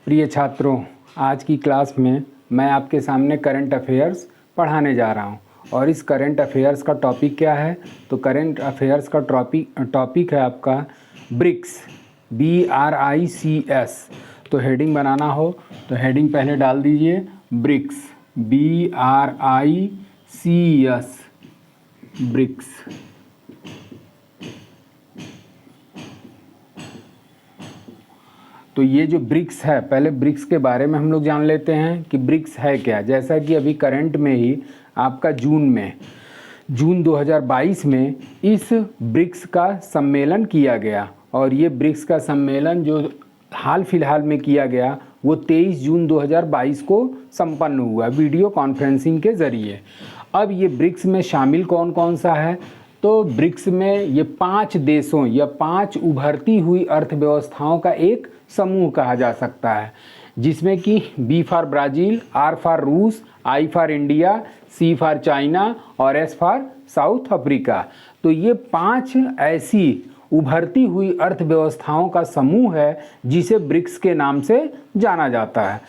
प्रिय छात्रों, आज की क्लास में मैं आपके सामने करंट अफेयर्स पढ़ाने जा रहा हूं और इस करंट अफेयर्स का टॉपिक क्या है? तो करंट अफेयर्स का टॉपिक है आपका ब्रिक्स, BRICS। तो हेडिंग बनाना हो तो हेडिंग पहले डाल दीजिए ब्रिक्स, BRICS, ब्रिक्स। तो ये जो ब्रिक्स है, पहले ब्रिक्स के बारे में हम लोग जान लेते हैं कि ब्रिक्स है क्या। जैसा कि अभी करंट में ही आपका जून 2022 में इस ब्रिक्स का सम्मेलन किया गया और ये ब्रिक्स का सम्मेलन जो हाल फिलहाल में किया गया वो 23 जून 2022 को संपन्न हुआ वीडियो कॉन्फ्रेंसिंग के ज़रिए। अब ये ब्रिक्स में शामिल कौन कौन सा है? तो ब्रिक्स में ये 5 देशों या 5 उभरती हुई अर्थव्यवस्थाओं का एक समूह कहा जा सकता है, जिसमें कि B for Brazil, R for रूस, I for India, C for China और S फॉर साउथ अफ्रीका। तो ये 5 ऐसी उभरती हुई अर्थव्यवस्थाओं का समूह है जिसे ब्रिक्स के नाम से जाना जाता है।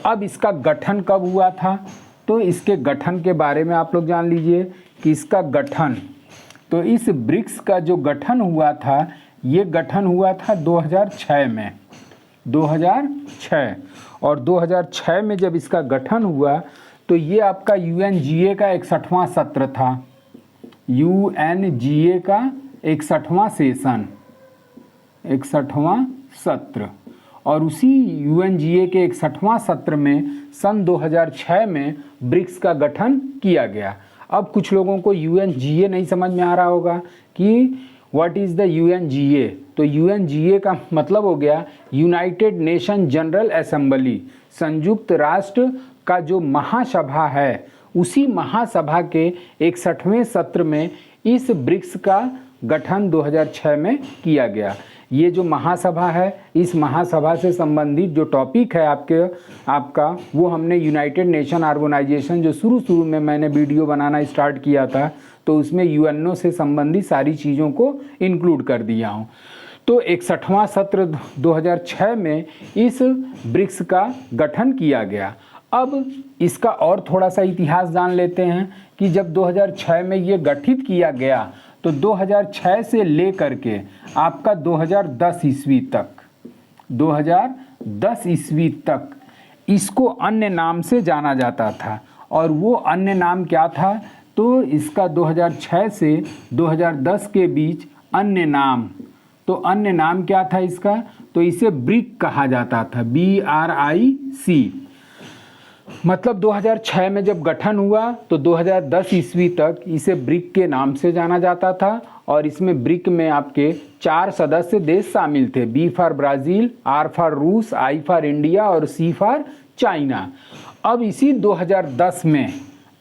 अब इसका गठन कब हुआ था? तो इसके गठन के बारे में आप लोग जान लीजिए कि इसका गठन, तो इस ब्रिक्स का जो गठन हुआ था ये गठन हुआ था 2006 में, 2006। और 2006 में जब इसका गठन हुआ तो ये आपका UNGA का 61वां सत्र था, UNGA का 61वां सेशन, 61वां सत्र। और उसी UNGA के 61वां सत्र में सन 2006 में ब्रिक्स का गठन किया गया। अब कुछ लोगों को UNGA नहीं समझ में आ रहा होगा कि व्हाट इज़ द UNGA। तो UNGA का मतलब हो गया यूनाइटेड नेशन जनरल असेंबली, संयुक्त राष्ट्र का जो महासभा है, उसी महासभा के 61वें सत्र में इस ब्रिक्स का गठन 2006 में किया गया। ये जो महासभा है, इस महासभा से संबंधित जो टॉपिक है आपका वो हमने यूनाइटेड नेशन ऑर्गेनाइजेशन, जो शुरू में मैंने वीडियो बनाना स्टार्ट किया था तो उसमें UNO से संबंधित सारी चीज़ों को इंक्लूड कर दिया हूँ। तो 61वां सत्र 2006 में इस ब्रिक्स का गठन किया गया। अब इसका और थोड़ा सा इतिहास जान लेते हैं कि जब 2006 में ये गठित किया गया तो 2006 से लेकर के आपका 2010 ईस्वी तक, 2010 ईस्वी तक इसको अन्य नाम से जाना जाता था। और वो अन्य नाम क्या था? तो इसका 2006 से 2010 के बीच अन्य नाम, तो अन्य नाम क्या था इसका? तो इसे ब्रिक कहा जाता था, BRIC। मतलब 2006 में जब गठन हुआ तो 2010 ईस्वी तक इसे ब्रिक के नाम से जाना जाता था। और इसमें ब्रिक में आपके 4 सदस्य देश शामिल थे, B for Brazil, R for रूस, I फॉर इंडिया और C फॉर चाइना। अब इसी 2010 में,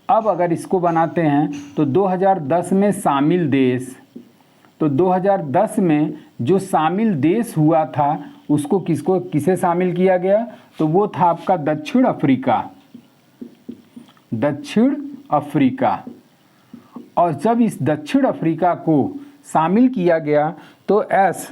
अब अगर इसको बनाते हैं तो 2010 में शामिल देश, तो 2010 में जो शामिल देश हुआ था उसको किसे शामिल किया गया? तो वो था आपका दक्षिण अफ्रीका, दक्षिण अफ्रीका। और जब इस दक्षिण अफ्रीका को शामिल किया गया तो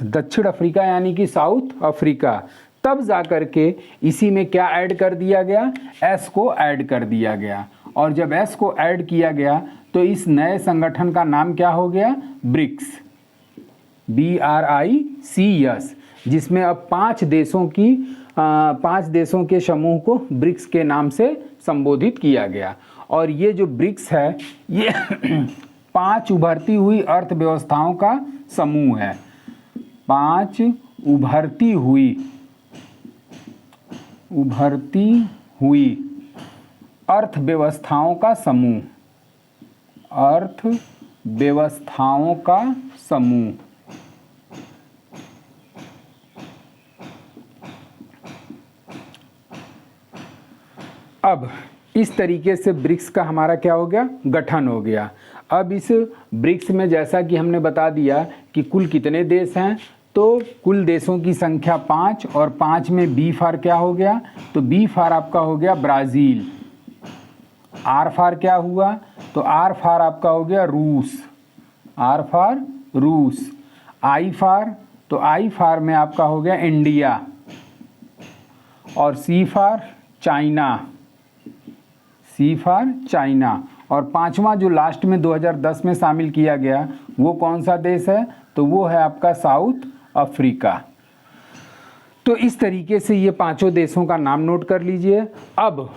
दक्षिण अफ्रीका यानी कि साउथ अफ्रीका, तब जा कर के इसी में क्या ऐड कर दिया गया? S को ऐड कर दिया गया। और जब S को ऐड किया गया तो इस नए संगठन का नाम क्या हो गया? ब्रिक्स, BRICS, जिसमें अब 5 देशों के समूह को ब्रिक्स के नाम से संबोधित किया गया। और ये जो ब्रिक्स है ये 5 उभरती हुई अर्थव्यवस्थाओं का समूह है, 5 उभरती हुई अर्थव्यवस्थाओं का समूह, अर्थव्यवस्थाओं का समूह। अब इस तरीके से ब्रिक्स का हमारा क्या हो गया? गठन हो गया। अब इस ब्रिक्स में जैसा कि हमने बता दिया कि कुल कितने देश हैं, तो कुल देशों की संख्या 5 और 5 में B फॉर क्या हो गया? तो B फॉर आपका हो गया ब्राज़ील। R फॉर क्या हुआ? तो R फॉर आपका हो गया रूस, R फॉर रूस। I फॉर, तो I फॉर में आपका हो गया इंडिया। और C for China, C for China. और पांचवा जो लास्ट में 2010 में शामिल किया गया वो कौन सा देश है, तो वो है आपका साउथ अफ्रीका। तो इस तरीके से ये पांचों देशों का नाम नोट कर लीजिए। अब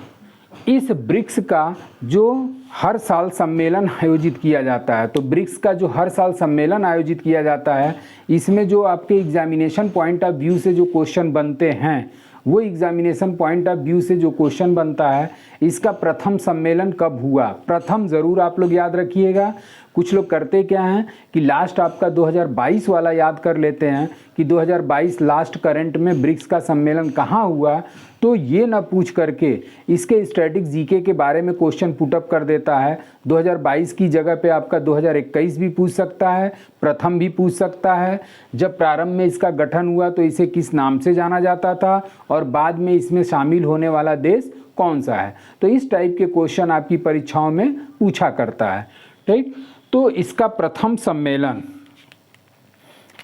इस ब्रिक्स का जो हर साल सम्मेलन आयोजित किया जाता है, तो ब्रिक्स का जो हर साल सम्मेलन आयोजित किया जाता है, इसमें जो आपके एग्जामिनेशन पॉइंट ऑफ व्यू से जो क्वेश्चन बनते हैं, वो एग्जामिनेशन पॉइंट ऑफ व्यू से जो क्वेश्चन बनता है, इसका प्रथम सम्मेलन कब हुआ, प्रथम ज़रूर आप लोग याद रखिएगा। कुछ लोग करते क्या हैं कि लास्ट आपका 2022 वाला याद कर लेते हैं कि 2022 लास्ट करंट में ब्रिक्स का सम्मेलन कहाँ हुआ, तो ये ना पूछ करके इसके स्टैटिक जीके के बारे में क्वेश्चन पुटअप कर देता है। 2022 की जगह पे आपका 2021 भी पूछ सकता है, प्रथम भी पूछ सकता है। जब प्रारंभ में इसका गठन हुआ तो इसे किस नाम से जाना जाता था, और बाद में इसमें शामिल होने वाला देश कौन सा है। तो इस टाइप के क्वेश्चन आपकी परीक्षाओं में पूछा करता है, ठीक। तो इसका प्रथम सम्मेलन,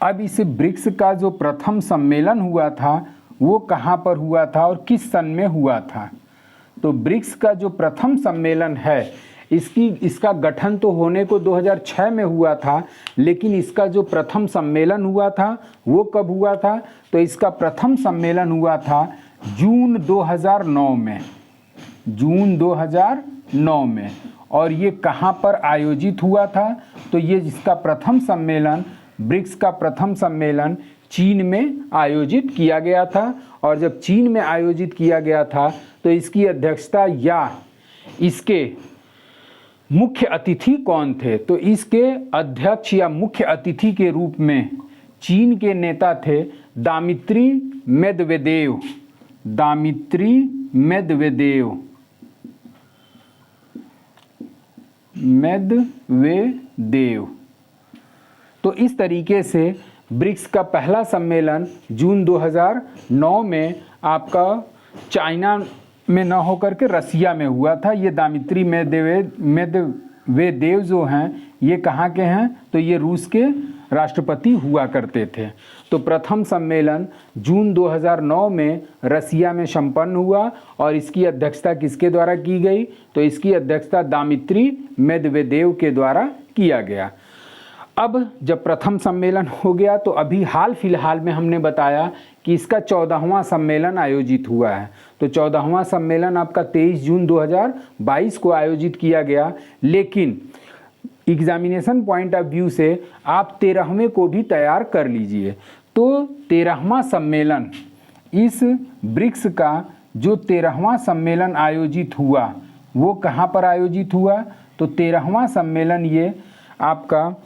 अब इस ब्रिक्स का जो प्रथम सम्मेलन हुआ था वो कहाँ पर हुआ था और किस सन में हुआ था। तो ब्रिक्स का जो प्रथम सम्मेलन है, इसका गठन तो होने को 2006 में हुआ था, लेकिन इसका जो प्रथम सम्मेलन हुआ था वो कब हुआ था, तो इसका प्रथम सम्मेलन हुआ था जून 2009 में, जून 2009 में। और ये कहाँ पर आयोजित हुआ था, तो ये इसका प्रथम सम्मेलन, ब्रिक्स का प्रथम सम्मेलन चीन में आयोजित किया गया था। और जब चीन में आयोजित किया गया था तो इसकी अध्यक्षता या इसके मुख्य अतिथि कौन थे, तो इसके अध्यक्ष या मुख्य अतिथि के रूप में चीन के नेता थे दामित्री मेदवेदेव, दामित्री मेदवेदेव, मेदवेदेव। तो इस तरीके से ब्रिक्स का पहला सम्मेलन जून 2009 में आपका चाइना में न होकर के रसिया में हुआ था। ये दामित्री मेदवेदेव जो हैं ये कहाँ के हैं, तो ये रूस के राष्ट्रपति हुआ करते थे। तो प्रथम सम्मेलन जून 2009 में रसिया में संपन्न हुआ और इसकी अध्यक्षता किसके द्वारा की गई, तो इसकी अध्यक्षता दामित्री मेदवेदेव के द्वारा किया गया। अब जब प्रथम सम्मेलन हो गया तो अभी हाल फिलहाल में हमने बताया कि इसका 14वां सम्मेलन आयोजित हुआ है। तो 14वां सम्मेलन आपका 23 जून 2022 को आयोजित किया गया, लेकिन एग्जामिनेशन पॉइंट ऑफ व्यू से आप 13वें को भी तैयार कर लीजिए। तो 13वां सम्मेलन, इस ब्रिक्स का जो 13वां सम्मेलन आयोजित हुआ वो कहाँ पर आयोजित हुआ, तो 13वां सम्मेलन ये आपका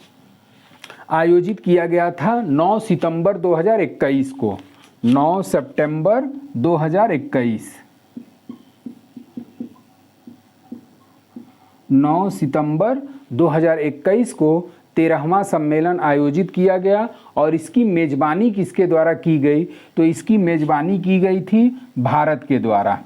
आयोजित किया गया था 9 सितंबर 2021 को, 9 सितंबर 2021, 9 सितंबर 2021 को 13वां सम्मेलन आयोजित किया गया। और इसकी मेज़बानी किसके द्वारा की गई, तो इसकी मेज़बानी की गई थी भारत के द्वारा,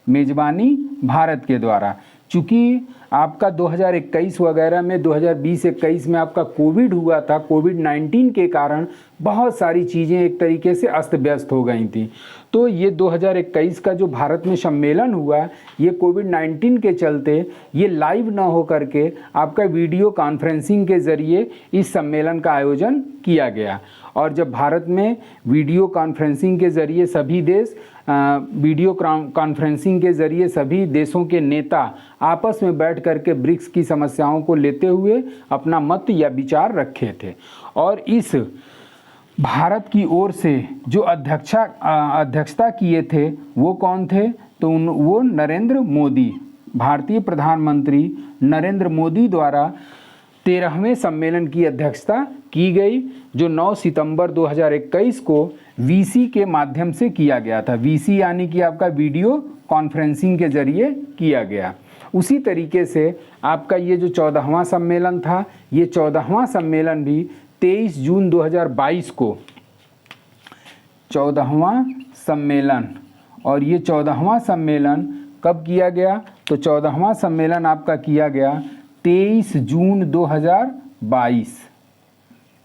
मेज़बानी भारत के द्वारा। चूँकि आपका 2021 वगैरह में 2020-21 में आपका कोविड हुआ था, कोविड-19 के कारण बहुत सारी चीज़ें एक तरीके से अस्त व्यस्त हो गई थी। तो ये 2021 का जो भारत में सम्मेलन हुआ ये कोविड-19 के चलते ये लाइव ना हो करके आपका वीडियो कॉन्फ्रेंसिंग के ज़रिए इस सम्मेलन का आयोजन किया गया। और जब भारत में वीडियो कॉन्फ्रेंसिंग के ज़रिए सभी देश वीडियो कॉन्फ्रेंसिंग के ज़रिए सभी देशों के नेता आपस में बैठ करके ब्रिक्स की समस्याओं को लेते हुए अपना मत या विचार रखे थे। और इस भारत की ओर से जो अध्यक्षता किए थे वो कौन थे, तो वो नरेंद्र मोदी, भारतीय प्रधानमंत्री नरेंद्र मोदी द्वारा 13वें सम्मेलन की अध्यक्षता की गई, जो 9 सितंबर 2021 को वीसी के माध्यम से किया गया था। वीसी यानी कि आपका वीडियो कॉन्फ्रेंसिंग के ज़रिए किया गया। उसी तरीके से आपका ये जो 14वां सम्मेलन था, ये 14वां सम्मेलन भी 23 जून 2022 को 14वां सम्मेलन, और ये 14वां सम्मेलन कब किया गया, तो 14वां सम्मेलन आपका किया गया 23 जून 2022,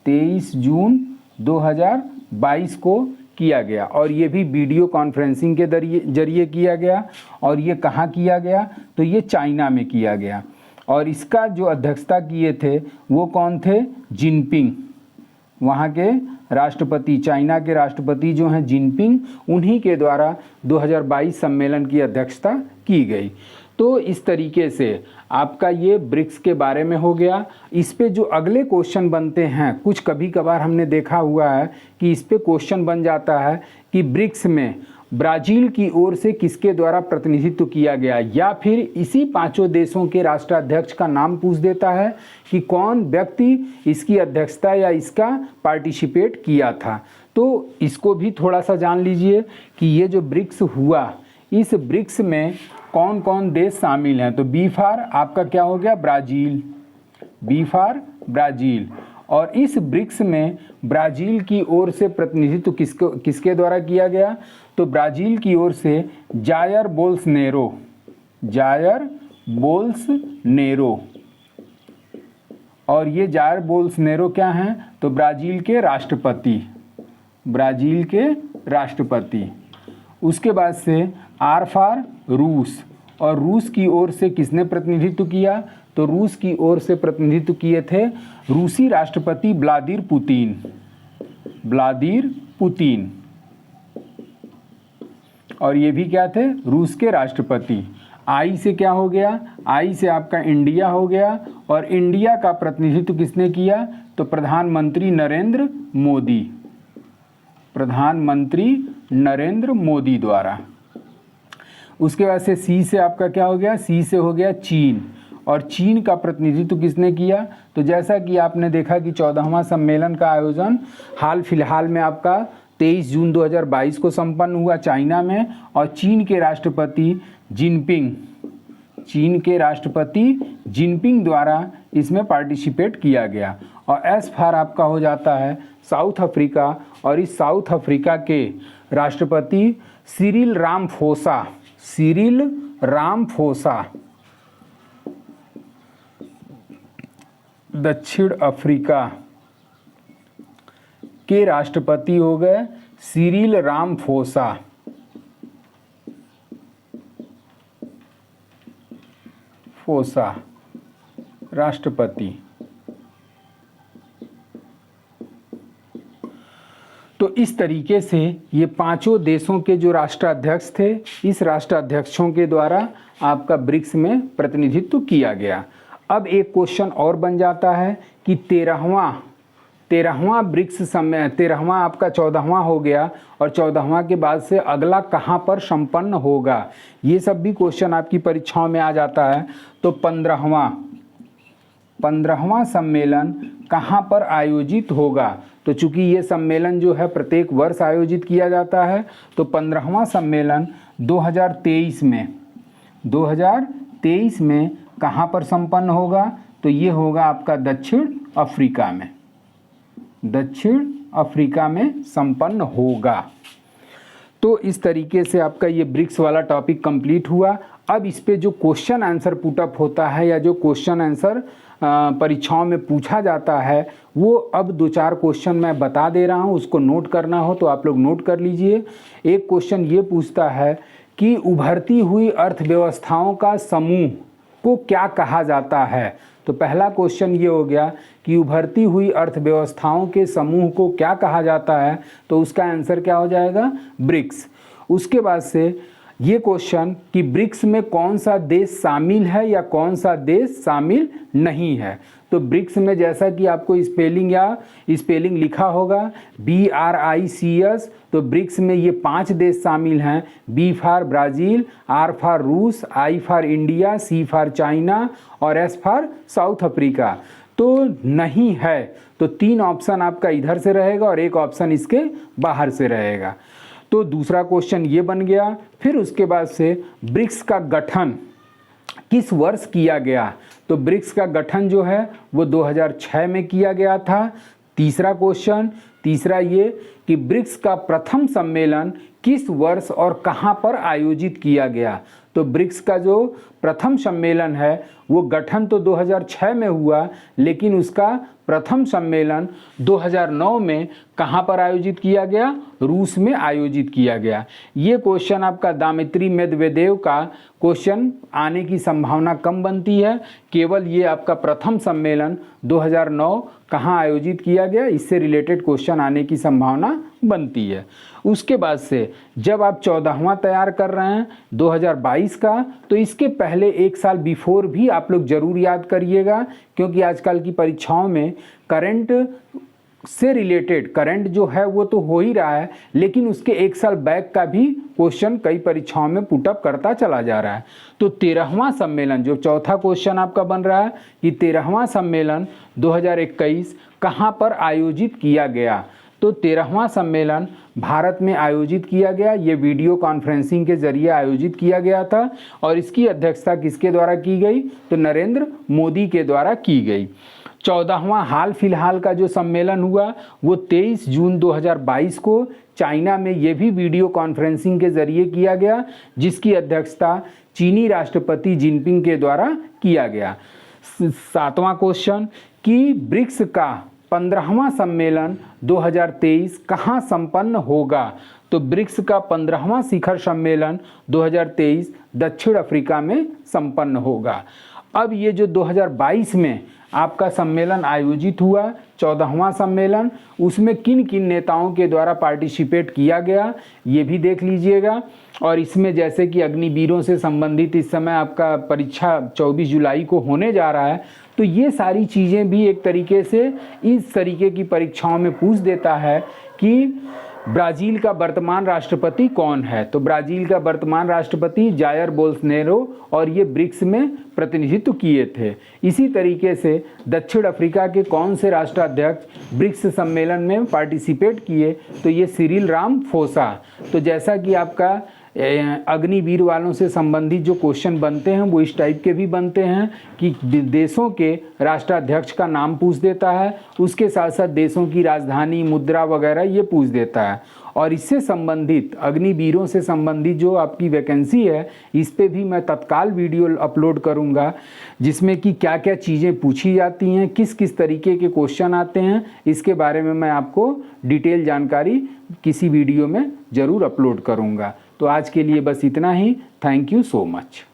23 जून 2022 को किया गया, और ये भी वीडियो कॉन्फ्रेंसिंग के जरिए किया गया। और ये कहाँ किया गया, तो ये चाइना में किया गया। और इसका जो अध्यक्षता किए थे वो कौन थे, जिनपिंग, वहाँ के राष्ट्रपति, चाइना के राष्ट्रपति जो हैं जिनपिंग, उन्हीं के द्वारा 2022 सम्मेलन की अध्यक्षता की गई। तो इस तरीके से आपका ये ब्रिक्स के बारे में हो गया। इस पे जो अगले क्वेश्चन बनते हैं, कुछ कभी कभार हमने देखा हुआ है कि इस पे क्वेश्चन बन जाता है कि ब्रिक्स में ब्राज़ील की ओर से किसके द्वारा प्रतिनिधित्व किया गया, या फिर इसी पांचों देशों के राष्ट्राध्यक्ष का नाम पूछ देता है कि कौन व्यक्ति इसकी अध्यक्षता या इसका पार्टिसिपेट किया था। तो इसको भी थोड़ा सा जान लीजिए कि ये जो ब्रिक्स हुआ, इस ब्रिक्स में कौन कौन देश शामिल हैं। तो बी फॉर आपका क्या हो गया, ब्राज़ील, बी फॉर ब्राज़ील। और इस ब्रिक्स में ब्राज़ील की ओर से प्रतिनिधित्व किसके द्वारा किया गया, तो ब्राज़ील की ओर से जायर बोल्सनेरो, जायर बोल्सनेरो। और ये जायर बोल्सनेरो क्या हैं, तो ब्राज़ील के राष्ट्रपति, ब्राज़ील के राष्ट्रपति। उसके बाद से आर फॉर रूस, और रूस की ओर से किसने प्रतिनिधित्व किया, तो रूस की ओर से प्रतिनिधित्व किए थे रूसी राष्ट्रपति व्लादिमीर पुतिन, व्लादिमीर पुतिन। और ये भी क्या थे, रूस के राष्ट्रपति। आई से क्या हो गया, आई से आपका इंडिया हो गया। और इंडिया का प्रतिनिधित्व किसने किया, तो प्रधानमंत्री नरेंद्र मोदी, प्रधानमंत्री नरेंद्र मोदी द्वारा। उसके बाद से सी से आपका क्या हो गया, सी से हो गया चीन। और चीन का प्रतिनिधित्व किसने किया, तो जैसा कि आपने देखा कि 14वां सम्मेलन का आयोजन हाल फिलहाल में आपका 23 जून 2022 को संपन्न हुआ चाइना में। और चीन के राष्ट्रपति जिनपिंग, चीन के राष्ट्रपति जिनपिंग द्वारा इसमें पार्टिसिपेट किया गया। और एस फॉर आपका हो जाता है साउथ अफ्रीका। और इस साउथ अफ्रीका के राष्ट्रपति सिरिल रामफोसा, सिरिल रामफोसा। दक्षिण अफ्रीका के राष्ट्रपति हो गए सिरिल रामफोसा। फोसा राष्ट्रपति। तो इस तरीके से ये पांचों देशों के जो राष्ट्राध्यक्ष थे, इस राष्ट्राध्यक्षों के द्वारा आपका ब्रिक्स में प्रतिनिधित्व किया गया। अब एक क्वेश्चन और बन जाता है कि 13वां ब्रिक्स सम्मेलन, 13वां आपका 14वां हो गया, और 14वां के बाद से अगला कहाँ पर संपन्न होगा, ये सब भी क्वेश्चन आपकी परीक्षाओं में आ जाता है। तो 15वां सम्मेलन कहाँ पर आयोजित होगा, तो चूंकि ये सम्मेलन जो है प्रत्येक वर्ष आयोजित किया जाता है, तो 15वां सम्मेलन 2023 में कहाँ पर संपन्न होगा, तो ये होगा आपका दक्षिण अफ्रीका में, दक्षिण अफ्रीका में संपन्न होगा। तो इस तरीके से आपका ये ब्रिक्स वाला टॉपिक कंप्लीट हुआ। अब इस पे जो क्वेश्चन आंसर पुटअप होता है या जो क्वेश्चन आंसर परीक्षाओं में पूछा जाता है, वो अब 2-4 क्वेश्चन मैं बता दे रहा हूँ, उसको नोट करना हो तो आप लोग नोट कर लीजिए। एक क्वेश्चन ये पूछता है कि उभरती हुई अर्थव्यवस्थाओं का समूह को क्या कहा जाता है। तो पहला क्वेश्चन ये हो गया कि उभरती हुई अर्थव्यवस्थाओं के समूह को क्या कहा जाता है, तो उसका आंसर क्या हो जाएगा, ब्रिक्स। उसके बाद से ये क्वेश्चन कि ब्रिक्स में कौन सा देश शामिल है या कौन सा देश शामिल नहीं है। तो ब्रिक्स में जैसा कि आपको स्पेलिंग लिखा होगा BRICS, तो ब्रिक्स में ये 5 देश शामिल हैं। B for Brazil, R for रूस, I for India, C for China और S फॉर साउथ अफ्रीका। तो नहीं है तो 3 ऑप्शन आपका इधर से रहेगा और 1 ऑप्शन इसके बाहर से रहेगा। तो दूसरा क्वेश्चन ये बन गया। फिर उसके बाद से ब्रिक्स का गठन किस वर्ष किया गया, तो ब्रिक्स का गठन जो है वो 2006 में किया गया था। तीसरा क्वेश्चन तीसरा ये कि ब्रिक्स का प्रथम सम्मेलन किस वर्ष और कहाँ पर आयोजित किया गया। तो ब्रिक्स का जो प्रथम सम्मेलन है वो गठन तो 2006 में हुआ, लेकिन उसका प्रथम सम्मेलन 2009 में कहाँ पर आयोजित किया गया, रूस में आयोजित किया गया। ये क्वेश्चन आपका दामित्री मेदवेदेव का क्वेश्चन आने की संभावना कम बनती है, केवल ये आपका प्रथम सम्मेलन 2009 कहाँ आयोजित किया गया, इससे रिलेटेड क्वेश्चन आने की संभावना बनती है। उसके बाद से जब आप 14वां तैयार कर रहे हैं 2022 का, तो इसके पहले एक साल बिफोर भी आप लोग जरूर याद करिएगा, क्योंकि आजकल की परीक्षाओं में करंट से रिलेटेड करंट जो है वो तो हो ही रहा है, लेकिन उसके एक साल बैक का भी क्वेश्चन कई परीक्षाओं में पुटअप करता चला जा रहा है। तो 13वां सम्मेलन, जो चौथा क्वेश्चन आपका बन रहा है कि 13वां सम्मेलन 2021 कहाँ पर आयोजित किया गया। तो 13वां सम्मेलन भारत में आयोजित किया गया। ये वीडियो कॉन्फ्रेंसिंग के जरिए आयोजित किया गया था और इसकी अध्यक्षता किसके द्वारा की गई, तो नरेंद्र मोदी के द्वारा की गई। 14वां हाल फिलहाल का जो सम्मेलन हुआ वो 23 जून 2022 को चाइना में ये भी वीडियो कॉन्फ्रेंसिंग के जरिए किया गया, जिसकी अध्यक्षता चीनी राष्ट्रपति जिनपिंग के द्वारा किया गया। 7वां क्वेश्चन कि ब्रिक्स का 15वां सम्मेलन 2023 कहाँ संपन्न होगा। तो ब्रिक्स का 15वां शिखर सम्मेलन 2023 दक्षिण अफ्रीका में संपन्न होगा। अब ये जो 2022 में आपका सम्मेलन आयोजित हुआ 14वां सम्मेलन, उसमें किन किन नेताओं के द्वारा पार्टिसिपेट किया गया ये भी देख लीजिएगा। और इसमें जैसे कि अग्निवीरों से संबंधित इस समय आपका परीक्षा 24 जुलाई को होने जा रहा है, तो ये सारी चीज़ें भी एक तरीके से इस तरीके की परीक्षाओं में पूछ देता है कि ब्राज़ील का वर्तमान राष्ट्रपति कौन है। तो ब्राज़ील का वर्तमान राष्ट्रपति जायर बोल्सोनारो, और ये ब्रिक्स में प्रतिनिधित्व किए थे। इसी तरीके से दक्षिण अफ्रीका के कौन से राष्ट्राध्यक्ष ब्रिक्स सम्मेलन में पार्टिसिपेट किए, तो ये सिरिल रामाफोसा। तो जैसा कि आपका अग्निवीर वालों से संबंधित जो क्वेश्चन बनते हैं वो इस टाइप के भी बनते हैं कि देशों के राष्ट्राध्यक्ष का नाम पूछ देता है, उसके साथ साथ देशों की राजधानी, मुद्रा वगैरह ये पूछ देता है। और इससे संबंधित अग्निवीरों से संबंधित जो आपकी वैकेंसी है, इस पे भी मैं तत्काल वीडियो अपलोड करूंगा, जिसमें कि क्या क्या चीज़ें पूछी जाती हैं, किस किस तरीके के क्वेश्चन आते हैं, इसके बारे में मैं आपको डिटेल जानकारी किसी वीडियो में ज़रूर अपलोड करूंगा। तो आज के लिए बस इतना ही। Thank you so much.